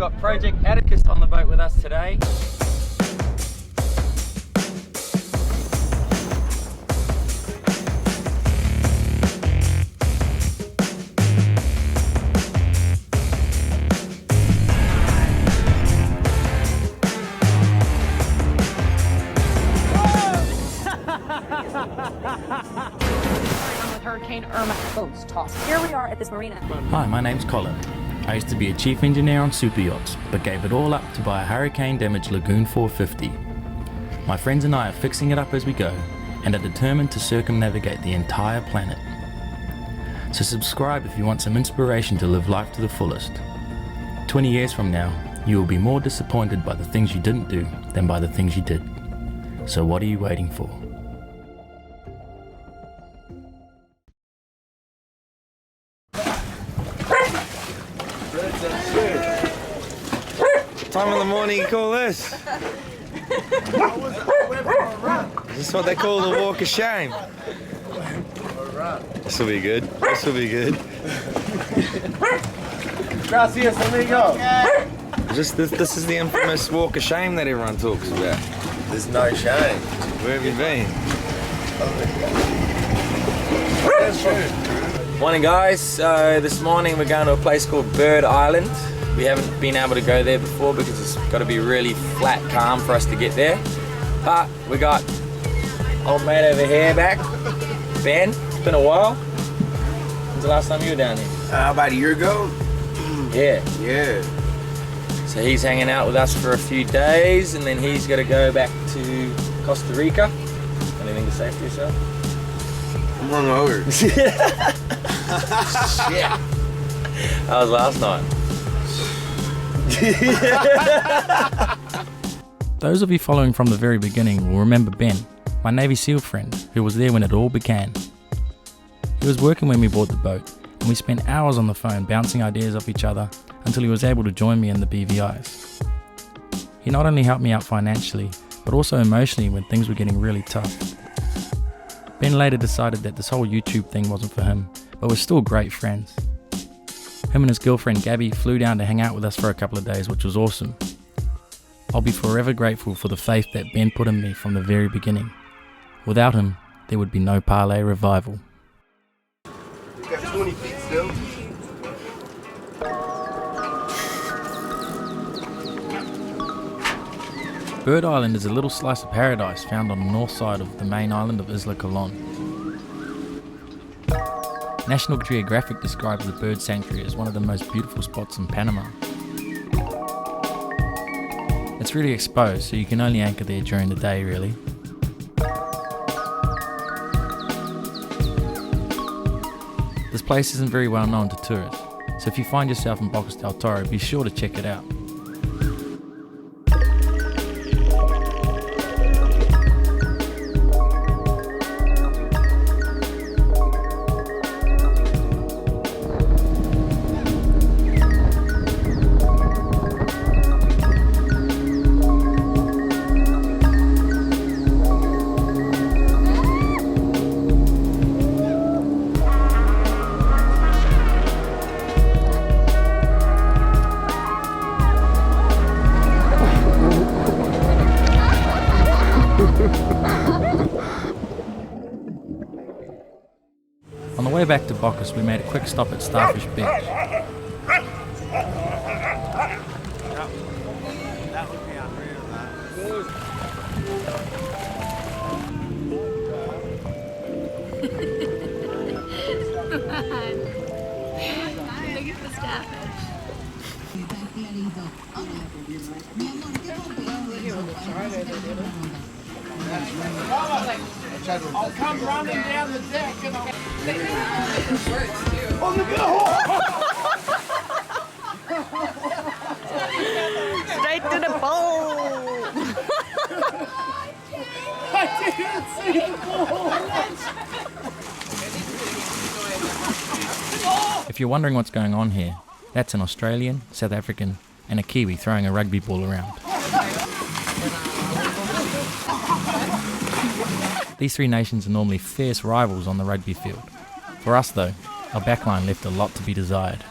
got Project Atticus on the boat with us today. Hurricane Irma boats tossed. Here we are at this marina. Hi, my name's Colin. I used to be a chief engineer on super yachts, but gave it all up to buy a hurricane-damaged Lagoon 450. My friends and I are fixing it up as we go, and are determined to circumnavigate the entire planet. So subscribe if you want some inspiration to live life to the fullest. 20 years from now, you will be more disappointed by the things you didn't do than by the things you did. So what are you waiting for? Time of the morning you call this? Is this what they call the walk of shame? This will be good. This will be good. Gracias, amigo. This is the infamous walk of shame that everyone talks about. There's no shame. Where have you been? Morning guys, so this morning we're going to a place called Bird Island. We haven't been able to go there before because it's got to be really flat calm for us to get there. But we got old mate over here back, Ben. It's been a while. When's the last time you were down here? About a year ago. Yeah. Yeah. So he's hanging out with us for a few days and then he's got to go back to Costa Rica. Anything to say for yourself? I'm hungover. Shit. How was last night? Those of you following from the very beginning will remember Ben, my Navy SEAL friend, who was there when it all began. He was working when we bought the boat, and we spent hours on the phone bouncing ideas off each other until he was able to join me in the BVIs. He not only helped me out financially, but also emotionally when things were getting really tough. Ben later decided that this whole YouTube thing wasn't for him, but we're still great friends. Him and his girlfriend Gabby flew down to hang out with us for a couple of days, which was awesome. I'll be forever grateful for the faith that Ben put in me from the very beginning. Without him, there would be no Parlay revival. We got 20 feet still. Bird Island is a little slice of paradise found on the north side of the main island of Isla Colon. National Geographic describes the bird sanctuary as one of the most beautiful spots in Panama. It's really exposed, so you can only anchor there during the day really. This place isn't very well known to tourists, so if you find yourself in Bocas Del Toro, be sure to check it out. On the way back to Bocas, we made a quick stop at Starfish Beach. I'll come running down the deck and I'll... Straight to the bowl. I didn't see the ball. If you're wondering what's going on here, that's an Australian, South African, and a Kiwi throwing a rugby ball around. These three nations are normally fierce rivals on the rugby field. For us though, our backline left a lot to be desired.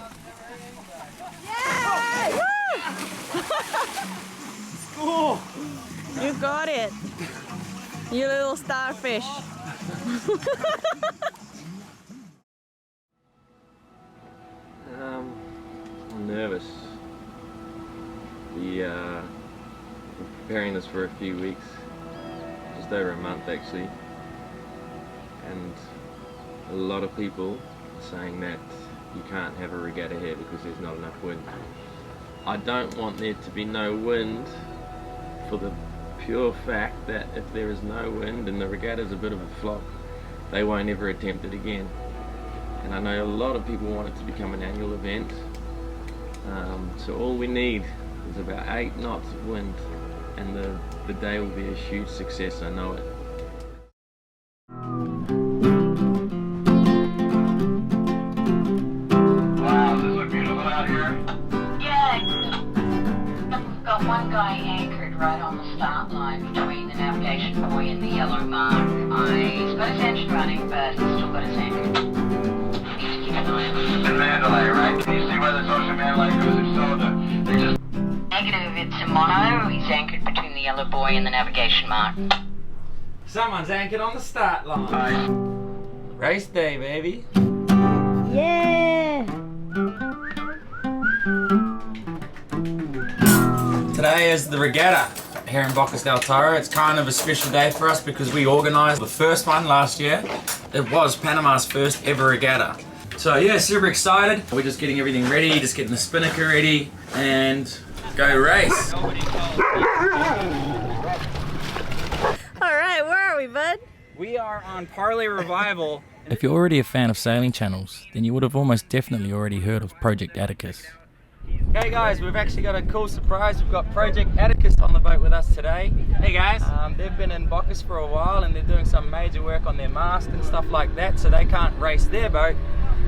You got it. You little starfish. I'm nervous. We're preparing this for a few weeks, just over a month actually, and a lot of people are saying that you can't have a regatta here because there's not enough wind. I don't want there to be no wind for the pure fact that if there is no wind and the regatta is a bit of a flop, they won't ever attempt it again. And I know a lot of people want it to become an annual event, so all we need is about 8 knots of wind and the day will be a huge success, I know it. Wow, does this look beautiful out here? Yeah. We've got one guy anchored right on the start line between the navigation buoy and the yellow mark. He's got his engine running, but he's still got his anchor. We need to keep an eye on him. It's in Mandalay, right? Can you see where this ocean Mandalay cruiser sold it? They just... Negative, it's in mono. He's anchored between the yellow buoy and the navigation mark. Someone's anchored on the start line. Race day, baby. Yeah. Today is the regatta here in Bocas Del Toro. It's kind of a special day for us because we organised the first one last year. It was Panama's first ever regatta. So yeah, super excited. We're just getting everything ready, just getting the spinnaker ready and go race. Alright, where are we, bud? We are on Parlay Revival. If you're already a fan of sailing channels, then you would have almost definitely already heard of Project Atticus. Hey guys, we've actually got a cool surprise. We've got Project Atticus on the boat with us today. Hey guys. They've been in Bocas for a while and they're doing some major work on their mast and stuff like that, so they can't race their boat,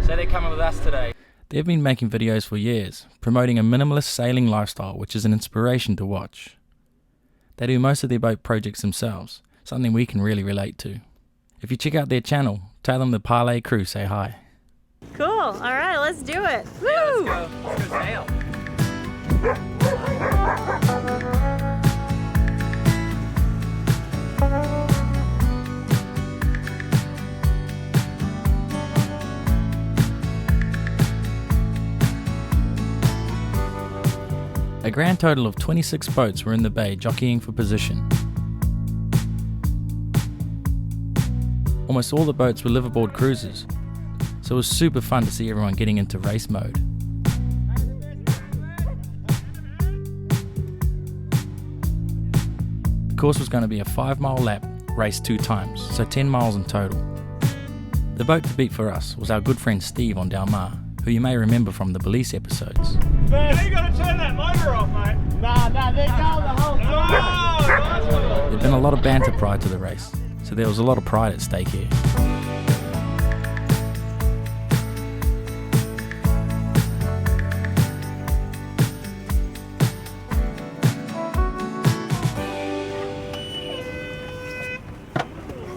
so they're coming with us today. They've been making videos for years, promoting a minimalist sailing lifestyle which is an inspiration to watch. They do most of their boat projects themselves, something we can really relate to. If you check out their channel, tell them the Parlay crew say hi. Cool. Alright, let's do it. Woo! Yeah, let's go sail. A grand total of 26 boats were in the bay jockeying for position. Almost all the boats were liveaboard cruisers, so it was super fun to see everyone getting into race mode. The course was going to be a 5-mile lap, raced 2 times, so 10 miles in total. The boat to beat for us was our good friend Steve on Del Mar, who you may remember from the Belize episodes. Now you gotta turn that motor off, mate. Nah, they're going the whole time. There'd been a lot of banter prior to the race, so there was a lot of pride at stake here.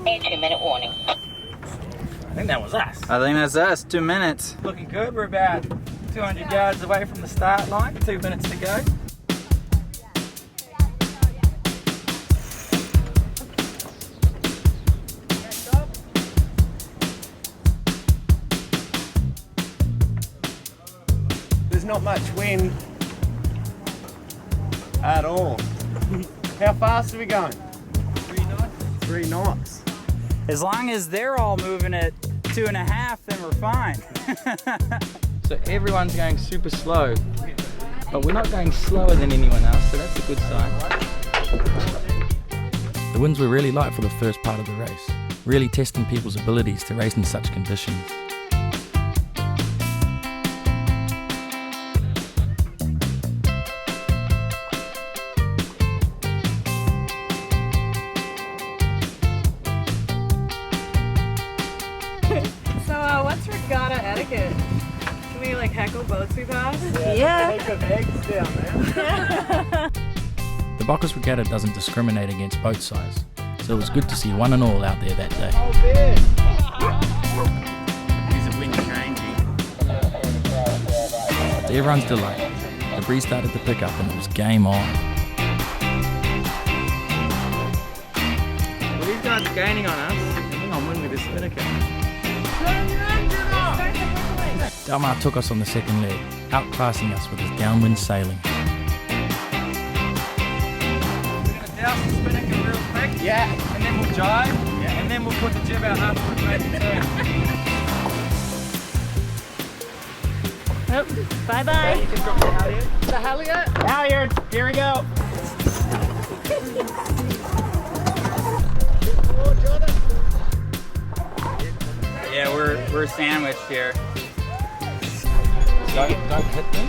A 2-minute warning. I think that was us. I think that's us. 2 minutes. Looking good. We're about 200 yards away from the start line. 2 minutes to go. There's not much wind at all. How fast are we going? 3 knots. 3 knots. As long as they're all moving at 2.5, then we're fine. So everyone's going super slow, but we're not going slower than anyone else, so that's a good sign. The winds were really light for the first part of the race, really testing people's abilities to race in such conditions. So, what's regatta etiquette? Can we like heckle boats we pass? Yeah. Take the eggs down, man. The Bocas Regatta doesn't discriminate against boat size, so it was good to see one and all out there that day. Oh, big. He's a wind changing. To everyone's delight, the breeze started to pick up and it was game on. starts gaining on us, I think I'll win with this spinnaker. Delmar took us on the second leg, outclassing us with his downwind sailing. We're gonna douse the spinnaker real quick. Yeah. And then we'll jibe. Yeah. And then we'll put the jib out after we've made the turn. Oh, bye-bye. You can drop the halyard. The halyard? Halyard, here we go. Yeah, we're sandwiched here. Don't hit them.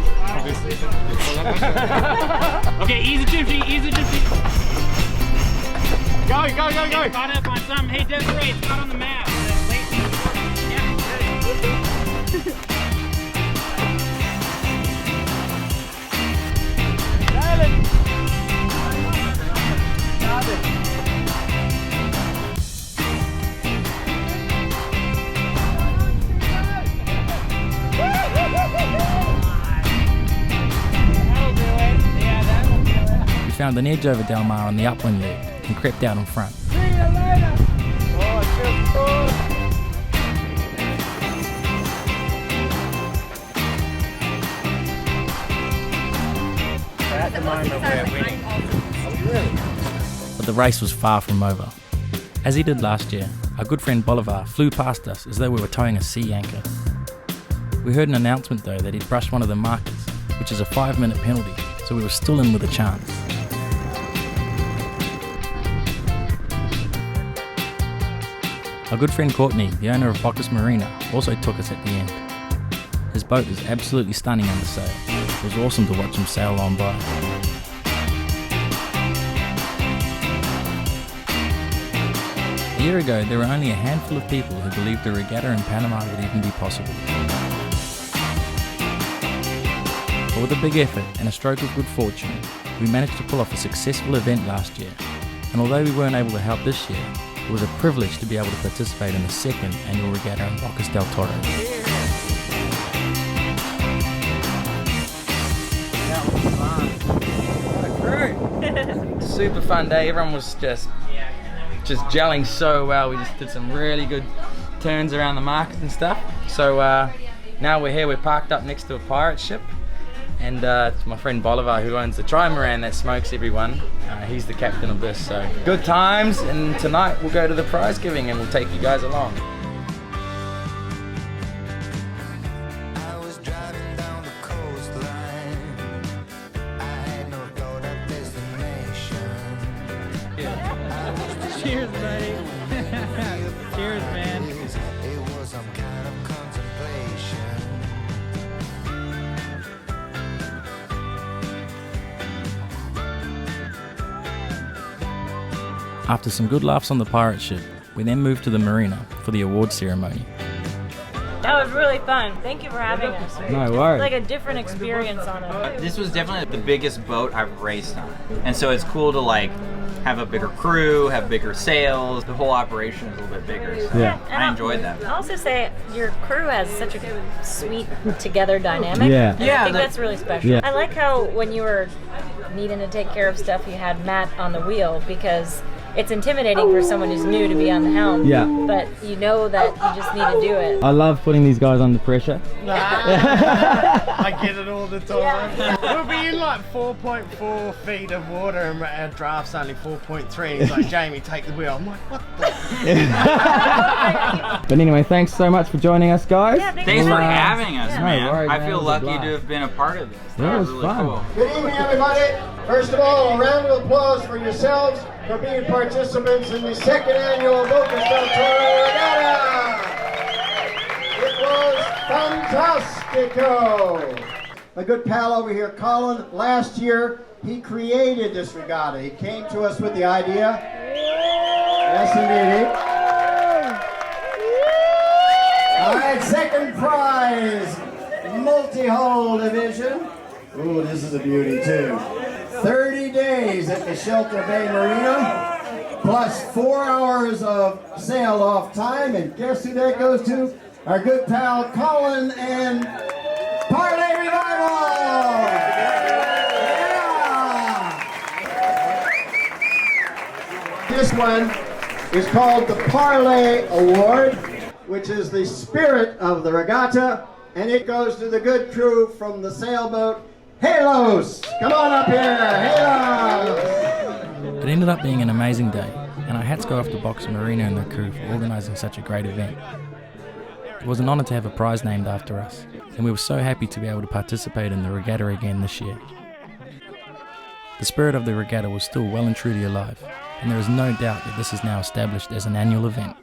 Okay, easy gypsy, easy gypsy. Go, go, go, go. Caught up on something. Hey, Desiree, it's not on the map. We found an edge over Delmar on the upwind leg and crept out in front. At the moment we're winning. But the race was far from over. As he did last year, our good friend Bolivar flew past us as though we were towing a sea anchor. We heard an announcement though that he'd brushed one of the markers, which is a 5-minute penalty, so we were still in with a chance. Our good friend Courtney, the owner of Bocas Marina, also took us at the end. His boat is absolutely stunning under sail. It was awesome to watch him sail on by. A year ago, there were only a handful of people who believed a regatta in Panama would even be possible. But with a big effort and a stroke of good fortune, we managed to pull off a successful event last year. And although we weren't able to help this year, it was a privilege to be able to participate in the second annual regatta in Bocas Del Toro. Super fun day. Everyone was just gelling so well. We just did some really good turns around the market and stuff. So now we're here. We're parked up next to a pirate ship, and it's my friend Bolivar who owns the trimaran that smokes everyone. He's the captain of this. So good times, and tonight we'll go to the prize giving and we'll take you guys along. Cheers, buddy. Cheers, man. After some good laughs on the pirate ship, we then moved to the marina for the award ceremony. That was really fun. Thank you for having us. No worries. Like a different experience on it. This was definitely the biggest boat I've raced on. And so it's cool to like have a bigger crew, have bigger sails. The whole operation is a little bit bigger. So Yeah. I enjoyed that. I'll also say your crew has such a sweet together dynamic. Yeah. And I Yeah, think that- that's really special. Yeah. I like how when you were needing to take care of stuff, you had Matt on the wheel, because it's intimidating for someone who's new to be on the helm. Yeah. But you know that you just need to do it. I love putting these guys under pressure. I get it all the time. We'll be in like 4.4 feet of water and our draft's only 4.3. He's like, Jamie, take the wheel. I'm like, what the? But anyway, thanks so much for joining us, guys. Yeah, thank Thanks you. for having us, Yeah. man. No worries, I man. feel It was a lucky blast. to have been a part of this. Yeah, it was really fun. cool. Good evening, everybody. First of all, a round of applause for yourselves for being participants in the second annual Bocas Del Toro Regatta. It was fantastico. My good pal over here, Colin, last year he created this regatta. He came to us with the idea. Yes, indeed. All right, second prize, multi-hull division. Ooh, this is a beauty too. 30 days at the Shelter Bay Marina, plus 4 hours of sail off time, and guess who that goes to? Our good pal Colin and Parlay Revival! Yeah! This one is called the Parlay Award, which is the spirit of the regatta, and it goes to the good crew from the sailboat Halos. Come on up here, Halos! It ended up being an amazing day, and our hats go off to Bocas Marina and their crew for organising such a great event. It was an honour to have a prize named after us, and we were so happy to be able to participate in the regatta again this year. The spirit of the regatta was still well and truly alive, and there is no doubt that this is now established as an annual event.